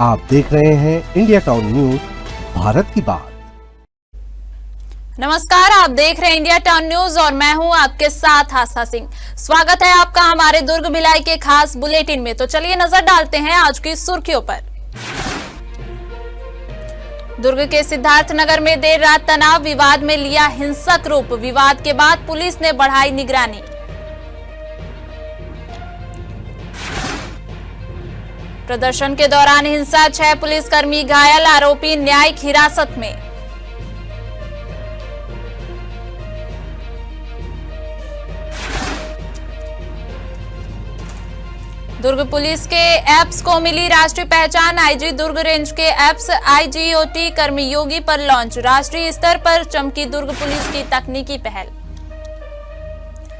आप देख रहे हैं इंडिया टाउन न्यूज, भारत की बात। नमस्कार, आप देख रहे हैं इंडिया टाउन न्यूज और मैं हूं आपके साथ आस्था सिंह। स्वागत है आपका हमारे दुर्ग भिलाई के खास बुलेटिन में। तो चलिए नजर डालते हैं आज की सुर्खियों पर। दुर्ग के सिद्धार्थनगर में देर रात तनाव विवाद में लिया हिंसक रूप। विवाद के बाद पुलिस ने बढ़ाई निगरानी। प्रदर्शन के दौरान हिंसा, 6 पुलिसकर्मी घायल, आरोपी न्यायिक हिरासत में। दुर्ग पुलिस के एप्स को मिली राष्ट्रीय पहचान। आईजी दुर्ग रेंज के एप्स आईजीओटी कर्मयोगी पर लॉन्च। राष्ट्रीय स्तर पर चमकी दुर्ग पुलिस की तकनीकी पहल।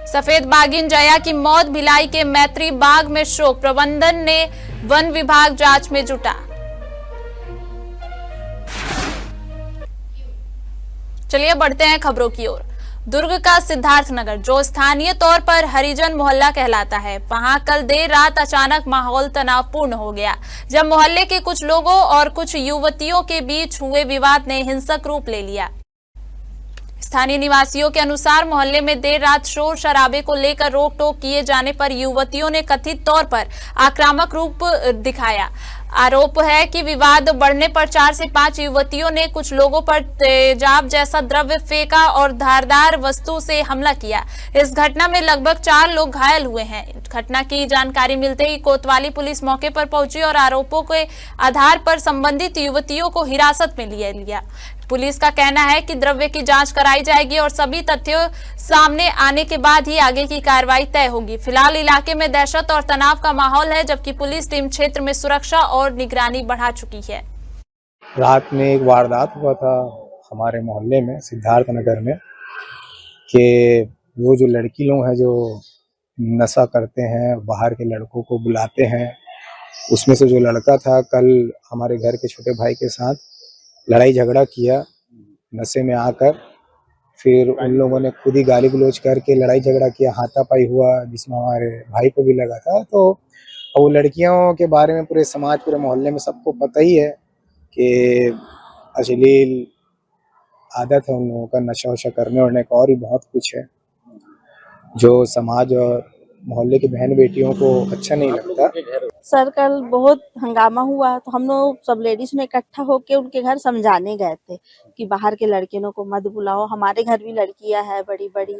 सफेद बाघिन जया की मौत, भिलाई के मैत्री बाग में शोक। प्रबंधन ने वन विभाग जांच में जुटा। चलिए बढ़ते हैं खबरों की ओर। दुर्ग का सिद्धार्थनगर, जो स्थानीय तौर पर हरिजन मोहल्ला कहलाता है, वहां कल देर रात अचानक माहौल तनावपूर्ण हो गया, जब मोहल्ले के कुछ लोगों और कुछ युवतियों के बीच हुए विवाद ने हिंसक रूप ले लिया। स्थानीय निवासियों के अनुसार मोहल्ले में देर रात शोर शराबे को लेकर रोक टोक किए जाने पर युवतियों ने कथित तौर पर आक्रामक रूप दिखाया। आरोप है कि विवाद बढ़ने पर 4 से 5 युवतियों ने कुछ लोगों पर तेजाब जैसा द्रव्य फेंका और धारदार वस्तु से हमला किया। इस घटना में लगभग 4 लोग घायल हुए हैं। घटना की जानकारी मिलते ही कोतवाली पुलिस मौके पर पहुंची और आरोपों के आधार पर संबंधित युवतियों को हिरासत में लिया। पुलिस का कहना है कि द्रव्य की जांच कराई जाएगी और सभी तथ्यों सामने आने के बाद ही आगे की कार्रवाई तय होगी। फिलहाल इलाके में दहशत और तनाव का माहौल है, जबकि पुलिस टीम क्षेत्र में सुरक्षा और निगरानी बढ़ा चुकी है। रात में एक वारदात हुआ था हमारे मोहल्ले में सिद्धार्थनगर में कि वो जो लड़की लोग हैं जो नशा करते हैं, बाहर के लड़कों को बुलाते हैं, उसमें से जो लड़का था कल हमारे घर के छोटे भाई के साथ लड़ाई झगड़ा किया नशे में आकर। फिर उन लोगों ने खुद ही गाली गलौज करके लड़ाई झगड़ा किया, हाथापाई हुआ, जिसमें हमारे भाई को भी लगा था। तो वो लड़कियों के बारे में पूरे समाज, पूरे मोहल्ले में सबको पता ही है कि अश्लील आदत है उन लोगों का, नशा वशा करने वरने का, और भी बहुत कुछ है जो समाज और मोहल्ले की बहन बेटियों को अच्छा नहीं लगता। सर कल बहुत हंगामा हुआ तो हम लोग सब लेडीज ने इकट्ठा होकर उनके घर समझाने गए थे कि बाहर के लड़कियों को मत बुलाओ, हमारे घर भी लड़कियां हैं बड़ी बड़ी,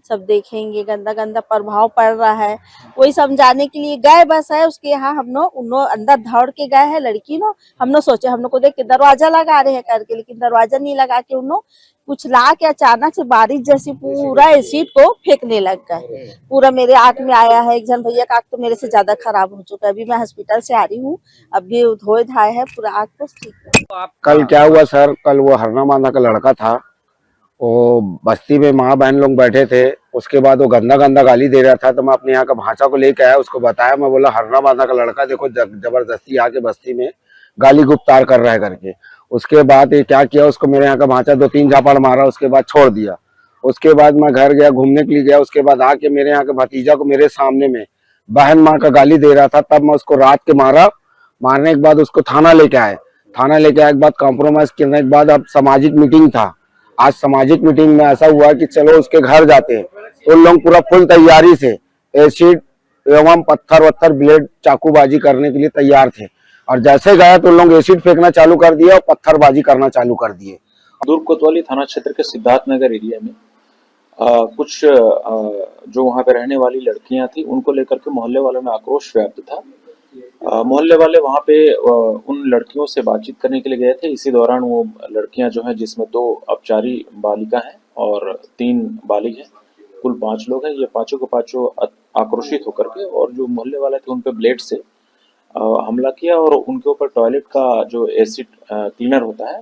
सब देखेंगे, गंदा गंदा प्रभाव पड़ रहा है, वही समझाने के लिए गए। बस है उसके यहाँ हम लोग उन लोग अंदर दौड़ के गए हैं लड़की लोग। हम लोग सोचे हम लोग को देख के दरवाजा लगा रहे हैं करके, लेकिन दरवाजा नहीं लगा के उन लोग कुछ ला के अचानक से बारिश जैसी पूरा एसिड को फेंकने लग गए। पूरा मेरे आंख में आया है, एक जन भैया का आंख तो मेरे से ज्यादा खराब हो चुका है। अभी मैं हॉस्पिटल से आ रही हूँ, अभी धोए धाए है, पूरा आंख तो ठीक है। कल क्या हुआ सर, कल वो हरना बांधा का लड़का था, वो बस्ती में माँ बहन लोग बैठे थे। उसके बाद वो गंदा गंदा गाली दे रहा था, तो मैं अपने यहाँ का भांचा को लेके आया, उसको बताया, मैं बोला हरना बांधा का लड़का देखो जबरदस्ती आके बस्ती में गाली गुप्तार कर रहा है करके। उसके बाद ये क्या किया, उसको मेरे यहाँ का भांचा 2-3 झापड़ मारा, उसके बाद छोड़ दिया। उसके बाद मैं घर गया, घूमने के लिए गया, उसके बाद आके मेरे यहाँ के भतीजा को मेरे सामने में बहन माँ का गाली दे रहा था, तब मैं उसको रात के मारा। मारने के बाद उसको थाना लेके आए। थाना लेके आए के बाद कॉम्प्रोमाइज करने के बाद अब सामाजिक मीटिंग था। आज सामाजिक मीटिंग में ऐसा हुआ कि चलो उसके घर जाते हैं, तो उन लोग पूरा फुल तैयारी से एसिड एवं पत्थर वत्थर ब्लेड चाकूबाजी करने के लिए तैयार थे। और जैसे गया तो लोग एसिड फेंकना चालू कर दिया और पत्थरबाजी करना चालू कर दिए। दुर्ग कोतवाली थाना क्षेत्र के सिद्धार्थनगर एरिया में कुछ जो वहां पे रहने वाली लड़कियां थी, उनको लेकर के मोहल्ले वालों में आक्रोश व्याप्त था। मोहल्ले वाले वहां पे उन लड़कियों से बातचीत करने के लिए गए थे। इसी दौरान वो लड़कियां जो हैं, जिसमें 2 अपचारी बालिका हैं और 3 बालिग हैं, कुल 5 लोग हैं। ये पांचों के पांचों आक्रोशित होकर के और जो मोहल्ले वाले थे उन पे ब्लेड से हमला किया और उनके ऊपर टॉयलेट का जो एसिड क्लीनर होता है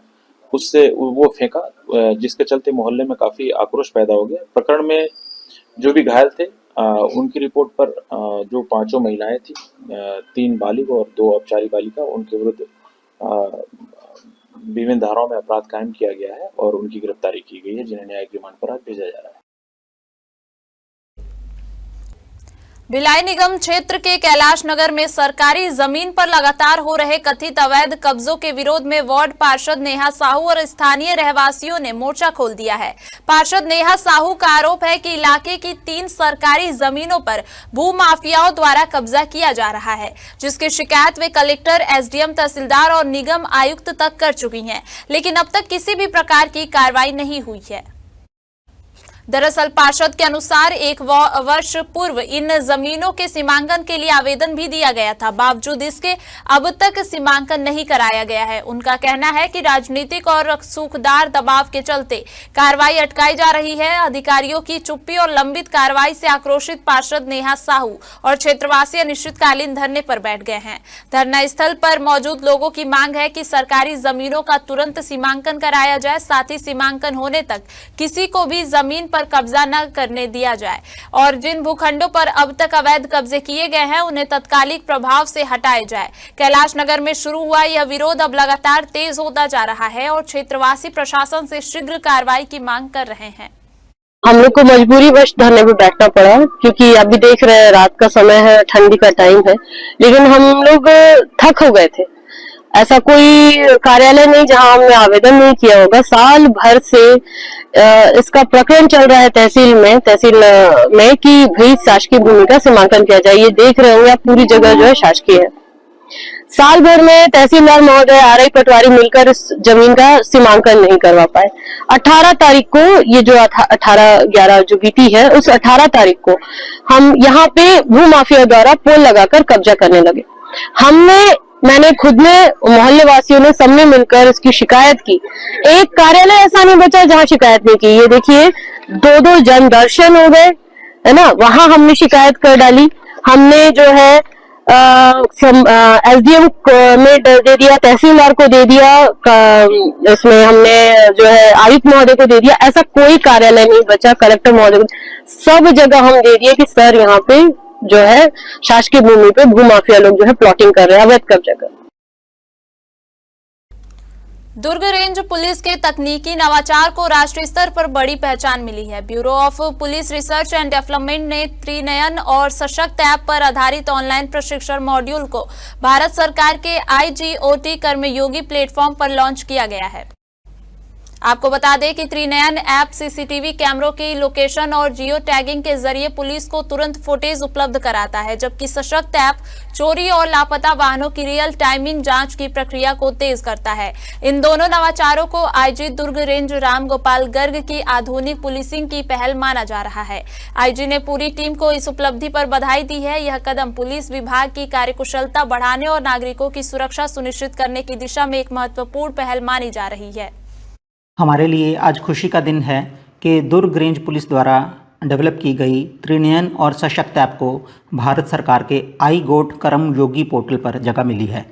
उससे वो फेंका, जिसके चलते मोहल्ले में काफी आक्रोश पैदा हो गया। प्रकरण में जो भी घायल थे उनकी रिपोर्ट पर जो 5 महिलाएं थी, 3 बालिग और 2 अपचारी बालिका, उनके विरुद्ध विभिन्न धाराओं में अपराध कायम किया गया है और उनकी गिरफ्तारी की गई है, जिन्हें न्यायिक रिमांड पर आज भेजा जा रहा है। भिलाई निगम क्षेत्र के कैलाश नगर में सरकारी जमीन पर लगातार हो रहे कथित अवैध कब्जों के विरोध में वार्ड पार्षद नेहा साहू और स्थानीय रहवासियों ने मोर्चा खोल दिया है। पार्षद नेहा साहू का आरोप है कि इलाके की 3 सरकारी जमीनों पर भूमाफियाओं द्वारा कब्जा किया जा रहा है, जिसकी शिकायत वे कलेक्टर, एसडीएम, तहसीलदार और निगम आयुक्त तक कर चुकी हैं, लेकिन अब तक किसी भी प्रकार की कार्रवाई नहीं हुई है। दरअसल पार्षद के अनुसार 1 वर्ष पूर्व इन जमीनों के सीमांकन के लिए आवेदन भी दिया गया था, बावजूद इसके अब तक सीमांकन नहीं कराया गया है। उनका कहना है कि राजनीतिक और सूखदार दबाव के चलते कार्रवाई अटकाई जा रही है। अधिकारियों की चुप्पी और लंबित कार्रवाई से आक्रोशित पार्षद नेहा साहू और क्षेत्रवासी अनिश्चितकालीन धरने पर बैठ गए हैं। धरना स्थल पर मौजूद लोगों की मांग है कि सरकारी जमीनों का तुरंत सीमांकन कराया जाए, साथ ही सीमांकन होने तक किसी को भी जमीन पर कब्जा न करने दिया जाए और जिन भूखंडों पर अब तक अवैध कब्जे किए गए हैं उन्हें तत्कालिक प्रभाव से हटाया जाए। कैलाश नगर में शुरू हुआ यह विरोध अब लगातार तेज होता जा रहा है और क्षेत्रवासी प्रशासन से शीघ्र कार्रवाई की मांग कर रहे हैं। हम लोग को मजबूरीवश धरने पे बैठना पड़ा, क्योंकि अभी देख रहे हैं रात का समय है, ठंडी का टाइम है, लेकिन हम लोग थक हो गए थे। ऐसा कोई कार्यालय नहीं जहां हमने आवेदन नहीं किया होगा। साल भर से इसका प्रकरण चल रहा है तहसील में कि भाई शासकीय भूमि का सीमांकन किया जाए। ये देख रहे होंगे आप, पूरी जगह जो है शासकीय है। साल भर में तहसीलदार महोदय, आरआई पटवारी मिलकर इस जमीन का सीमांकन नहीं करवा पाए। 18 तारीख को, ये जो 18/11 जो बीती है, उस 18 तारीख को हम यहाँ पे भूमाफिया द्वारा पोल लगाकर कब्जा करने लगे। मैंने खुद ने, मोहल्ले वासियों ने, सबने मिलकर इसकी शिकायत की। एक कार्यालय ऐसा नहीं बचा जहां शिकायत नहीं की। ये देखिए 2 जन दर्शन हो गए, है ना, वहां हमने शिकायत कर डाली। हमने जो है एसडीएम में दे दिया, तहसीलदार को दे दिया, इसमें हमने जो है आयुक्त महोदय को दे दिया। ऐसा कोई कार्यालय नहीं बचा, कलेक्टर महोदय को, सब जगह हम दे दिए कि सर यहाँ पे जो है शासकीय भूमि पे भूमाफिया लोग जो है प्लॉटिंग कर रहे हैं, अवैध कब्जा कर रहे हैं। दुर्ग रेंज पुलिस के तकनीकी नवाचार को राष्ट्रीय स्तर पर बड़ी पहचान मिली है। Bureau of police research and development ने त्रिनयन और सशक्त ऐप पर आधारित ऑनलाइन प्रशिक्षण मॉड्यूल को भारत सरकार के IGOT कर्मयोगी प्लेटफॉर्म पर लॉन्च किया गया है। आपको बता दें कि त्रिनयन ऐप सीसीटीवी कैमरों की लोकेशन और जियो टैगिंग के जरिए पुलिस को तुरंत फुटेज उपलब्ध कराता है, जबकि सशक्त ऐप चोरी और लापता वाहनों की रियल टाइमिंग जांच की प्रक्रिया को तेज करता है। इन दोनों नवाचारों को IG दुर्ग रेंज राम गोपाल गर्ग की आधुनिक पुलिसिंग की पहल माना जा रहा है। IG ने पूरी टीम को इस उपलब्धि पर बधाई दी है। यह कदम पुलिस विभाग की कार्यकुशलता बढ़ाने और नागरिकों की सुरक्षा सुनिश्चित करने की दिशा में एक महत्वपूर्ण पहल मानी जा रही है। हमारे लिए आज खुशी का दिन है कि दुर्ग रेंज पुलिस द्वारा डेवलप की गई त्रिनयन और सशक्त ऐप को भारत सरकार के IGOT कर्मयोगी पोर्टल पर जगह मिली है।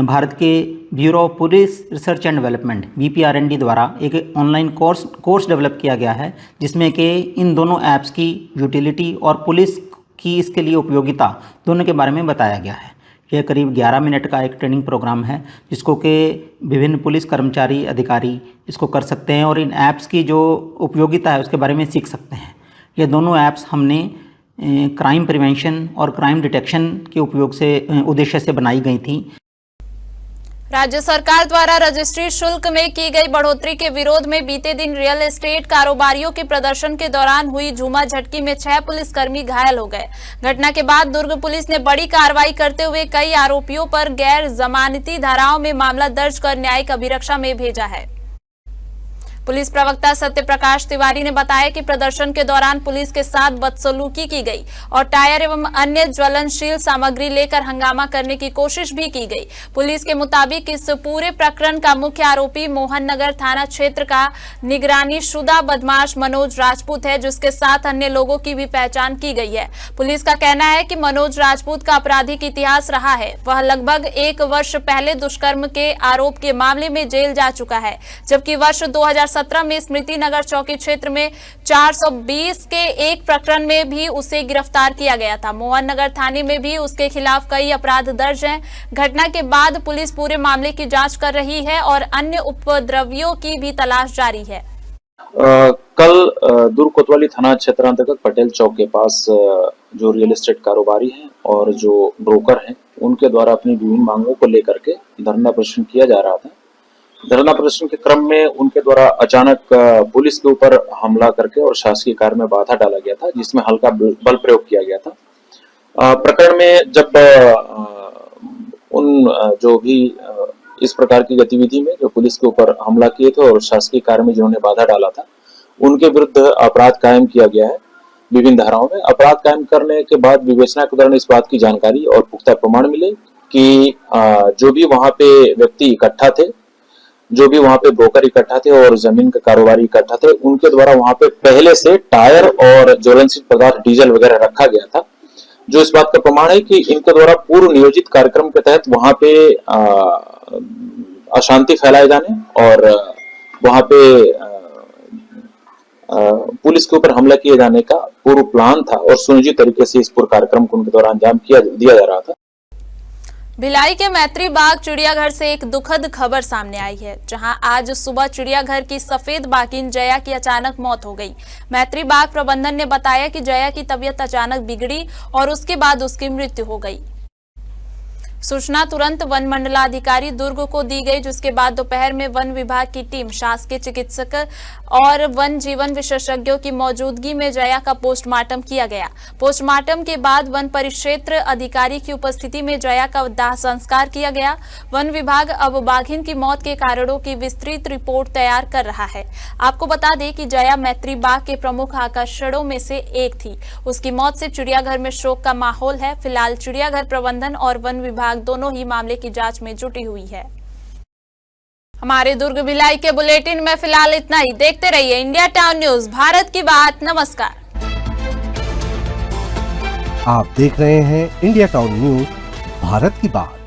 भारत के bureau of police research and development BPRND द्वारा एक ऑनलाइन कोर्स डेवलप किया गया है, जिसमें कि इन दोनों ऐप्स की यूटिलिटी और पुलिस की इसके लिए उपयोगिता दोनों के बारे में बताया गया है। यह करीब 11 मिनट का एक ट्रेनिंग प्रोग्राम है, जिसको कि विभिन्न पुलिस कर्मचारी, अधिकारी इसको कर सकते हैं और इन ऐप्स की जो उपयोगिता है उसके बारे में सीख सकते हैं। ये दोनों ऐप्स हमने क्राइम प्रिवेंशन और क्राइम डिटेक्शन के उद्देश्य से बनाई गई थी। राज्य सरकार द्वारा रजिस्ट्री शुल्क में की गई बढ़ोतरी के विरोध में बीते दिन रियल एस्टेट कारोबारियों के प्रदर्शन के दौरान हुई झूमा झटकी में 6 पुलिसकर्मी घायल हो गए। घटना के बाद दुर्ग पुलिस ने बड़ी कार्रवाई करते हुए कई आरोपियों पर गैर जमानती धाराओं में मामला दर्ज कर न्यायिक अभिरक्षा में भेजा है। पुलिस प्रवक्ता सत्य प्रकाश तिवारी ने बताया कि प्रदर्शन के दौरान पुलिस के साथ बदसलूकी की गई और टायर एवं अन्य ज्वलनशील सामग्री लेकर हंगामा करने की कोशिश भी की गई। पुलिस के मुताबिक इस पूरे प्रकरण का मुख्य आरोपी मोहन नगर थाना क्षेत्र का निगरानी शुदा बदमाश मनोज राजपूत है, जिसके साथ अन्य लोगों की भी पहचान की गई है। पुलिस का कहना है कि मनोज राजपूत का आपराधिक इतिहास रहा है। वह लगभग 1 वर्ष पहले दुष्कर्म के आरोप के मामले में जेल जा चुका है, जबकि वर्ष 2017 में स्मृति नगर चौकी क्षेत्र में 420 के एक प्रकरण में भी उसे गिरफ्तार किया गया था। मोहन नगर थाने में भी उसके खिलाफ कई अपराध दर्ज हैं। घटना के बाद पुलिस पूरे मामले की जांच कर रही है और अन्य उपद्रवियों की भी तलाश जारी है। कल दुर्ग कोतवाली थाना क्षेत्र अंतर्गत पटेल चौक के पास जो रियल एस्टेट कारोबारी हैं और जो ब्रोकर हैं उनके द्वारा अपनी विभिन्न मांगों को लेकर के धरना प्रदर्शन किया जा रहा था। धरना प्रदर्शन के क्रम में उनके द्वारा अचानक पुलिस के ऊपर हमला करके और शासकीय कार्य में बाधा डाला गया था, जिसमें हल्का बल प्रयोग किया गया था। प्रकरण में जब उन जो भी इस प्रकार की गतिविधि में जो पुलिस के ऊपर हमला किए थे और शासकीय कार्य में जिन्होंने बाधा डाला था, उनके विरुद्ध अपराध कायम किया गया है। विभिन्न धाराओं में अपराध कायम करने के बाद विवेचना के दौरान इस बात की जानकारी और पुख्ता प्रमाण मिले कि जो भी वहां पे व्यक्ति इकट्ठा थे, जो भी वहां पे ब्रोकर इकट्ठा थे और जमीन के कारोबारी इकट्ठा थे, उनके द्वारा वहां पे पहले से टायर और ज्वलनशील पदार्थ डीजल वगैरह रखा गया था, जो इस बात का प्रमाण है कि इनके द्वारा पूर्व नियोजित कार्यक्रम के तहत वहां पे अशांति फैलाए जाने और वहां पे पुलिस के ऊपर हमला किए जाने का पूर्व प्लान था और सुनियोजित तरीके से इस पूरे कार्यक्रम को उनके द्वारा अंजाम दिया जा रहा था। भिलाई के मैत्री बाग चिड़ियाघर से एक दुखद खबर सामने आई है, जहां आज सुबह चिड़ियाघर की सफेद बाघिन जया की अचानक मौत हो गई। मैत्री बाग प्रबंधन ने बताया कि जया की तबीयत अचानक बिगड़ी और उसके बाद उसकी मृत्यु हो गई। सूचना तुरंत वन मंडलाधिकारी दुर्ग को दी गई, जिसके बाद दोपहर में वन विभाग की टीम, शासकीय चिकित्सक और वन जीवन विशेषज्ञों की मौजूदगी में जया का पोस्टमार्टम किया गया। पोस्टमार्टम के बाद वन परिक्षेत्र अधिकारी की उपस्थिति में जया का दाह संस्कार किया गया। वन विभाग अब बाघिन की मौत के कारणों की विस्तृत रिपोर्ट तैयार कर रहा है। आपको बता दें कि जया मैत्री बाग के प्रमुख आकर्षणों में से एक थी। उसकी मौत से चिड़ियाघर में शोक का माहौल है। फिलहाल चिड़ियाघर प्रबंधन और वन विभाग दोनों ही मामले की जांच में जुटी हुई है। हमारे दुर्ग भिलाई के बुलेटिन में फिलहाल इतना ही। देखते रहिए इंडिया टाउन न्यूज, भारत की बात। नमस्कार। आप देख रहे हैं इंडिया टाउन न्यूज, भारत की बात।